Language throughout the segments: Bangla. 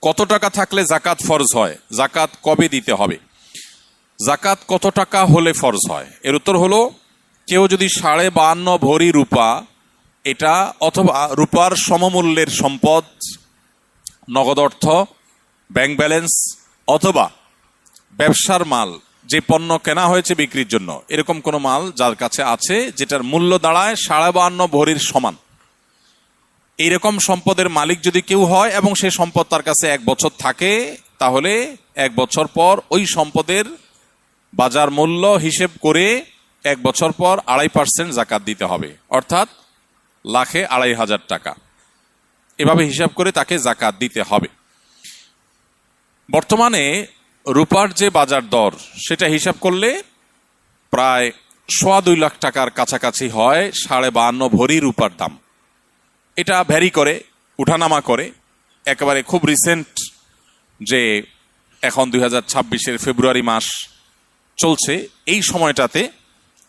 কত টাকা থাকলে জাকাত ফরজ হয়, জাকাত কবে দিতে হবে, জাকাত কত টাকা হলে ফরজ হয়? এর উত্তর হলো, কেউ যদি 52.5 ভরি রূপা, এটা অথবা রূপার সমমূল্যের সম্পদ, নগদ অর্থ, ব্যাংক ব্যালেন্স, অথবা ব্যবসার মাল, যে পণ্য কেনা হয়েছে বিক্রির জন্য, এরকম কোনো মাল যার কাছে আছে যেটার মূল্য দাঁড়ায় 52.5 ভরির সমান, এইরকম সম্পদের মালিক যদি কেউ হয় এবং সেই সম্পদ তার কাছে 1 বছর থাকে, তাহলে 1 বছর পর ওই সম্পদের বাজার মূল্য হিসেব করে 1 বছর পর 2.5% জাকাত দিতে হবে, অর্থাৎ লাখে 2,500 টাকা। এভাবে হিসাব করে তাকে জাকাত দিতে হবে। বর্তমানে রূপার যে বাজার দর, সেটা হিসাব করলে প্রায় 2.25 লাখ টাকার কাছাকাছি হয় 52.5 ভরি রূপার দাম। এটা ভ্যারি করে, উঠানামা করে। একেবারে খুব রিসেন্ট, যে এখন 2026-এর ফেব্রুয়ারি মাস চলছে, এই সময়টাতে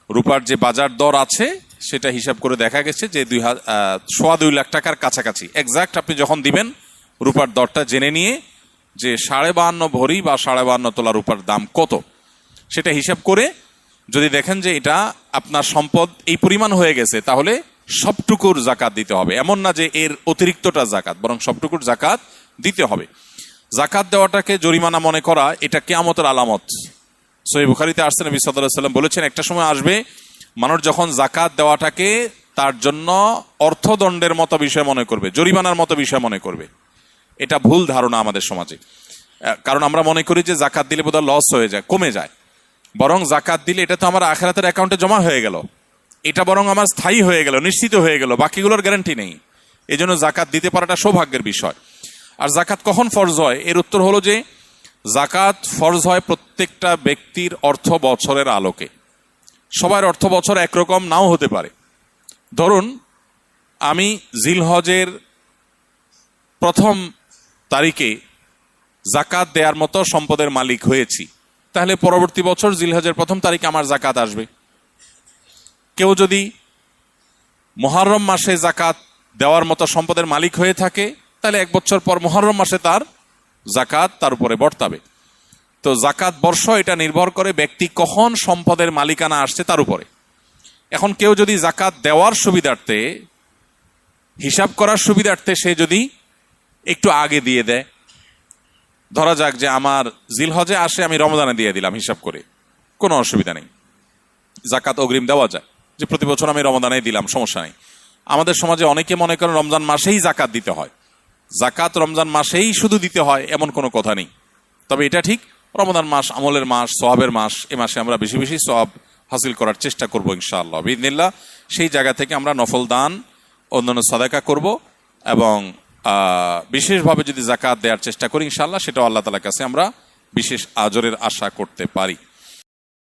রূপার যে বাজার দর আছে সেটা হিসাব করে দেখা গেছে যে 2.25 লাখ টাকার কাছাকাছি। এক্সাক্ট আপনি যখন দিবেন রূপার দরটা জেনে নিয়ে, যে 52.5 ভরি বা 52.5 তোলা রূপার দাম কত, সেটা হিসাব করে যদি দেখেন যে এটা আপনার সম্পদ এই পরিমাণ হয়ে গেছে, তাহলে সবটুকুর জাকাত দিতে হবে। এমন না যে এর অতিরিক্তটা জাকাত, বরং সবটুকুর জাকাত দিতে হবে। জাকাত দেওয়াটাকে জরিমানা মনে করা, এটা কিয়ামতের আলামত। সহিহ বুখারীতে আসছে, নবী সাল্লাল্লাহু আলাইহি ওয়াসাল্লাম বলেছেন, একটা সময় আসবে মানুষ যখন জাকাত দেওয়াটাকে তার জন্য অর্থদণ্ডের মতো বিষয় মনে করবে, জরিমানার মতো বিষয় মনে করবে। এটা ভুল ধারণা আমাদের সমাজে। কারণ আমরা মনে করি যে জাকাত দিলে বোধহয় লস হয়ে যায়, কমে যায়। বরং জাকাত দিলে এটা তো আমার আখিরাতের অ্যাকাউন্টে জমা হয়ে গেল, এটা বরং আমার স্থায়ী হয়ে গেল, নিশ্চিত হয়ে গেল, বাকিগুলোর গ্যারান্টি নেই। এই জন্য জাকাত দিতে পারাটা সৌভাগ্যের বিষয়। আর জাকাত কখন ফরজ হয়, এর উত্তর হলো যে জাকাত ফরজ হয় প্রত্যেকটা ব্যক্তির অর্থ বছরের আলোকে। সবার অর্থ বছর একরকম নাও হতে পারে। ধরুন আমি জিলহজের 1ম তারিখে জাকাত দেওয়ার মতো সম্পদের মালিক হয়েছি, তাহলে পরবর্তী বছর জিলহজের 1ম তারিখে আমার জাকাত আসবে। কেউ যদি মুহররম মাসে জাকাত দেওয়ার মতো সম্পদের মালিক হয়ে থাকে, তাহলে 1 বছর পর মুহররম মাসে তার জাকাত তার উপরে বর্তাবে। তো জাকাত বর্ষ এটা নির্ভর করে ব্যক্তি কখন সম্পদের মালিকানা আসছে তার উপরে। এখন কেউ যদি জাকাত দেওয়ার সুবিধার্থে, হিসাব করার সুবিধার্থে সে যদি একটু আগে দিয়ে দেয়, ধরা যাক যে আমার জিলহজে আসে, আমি রমজানে দিয়ে দিলাম হিসাব করে, কোনো অসুবিধা নেই, জাকাত অগ্রিম দেওয়া যায়, যে প্রতি বছর আমি রমজানে দিলাম, সমস্যা নেই। আমাদের সমাজে অনেকে মনে করেন রমজান মাসেই জাকাত দিতে হয়, জাকাত রমজান মাসেই শুধু দিতে হয়, এমন কোনো কথা নেই। তবে এটা ঠিক, রমজান মাস আমলের মাস, সওয়াবের মাস, এ মাসে আমরা বেশি বেশি সওয়াব হাসিল করার চেষ্টা করবো ইনশাআল্লাহ বিইذনিল্লাহ। সেই জায়গা থেকে আমরা নফল দান, অন্যান্য সাদাকা করব, এবং বিশেষভাবে যদি জাকাত দেওয়ার চেষ্টা করি ইনশাআল্লাহ, সেটাও আল্লাহ তাআলার কাছে আমরা বিশেষ আজরের আশা করতে পারি।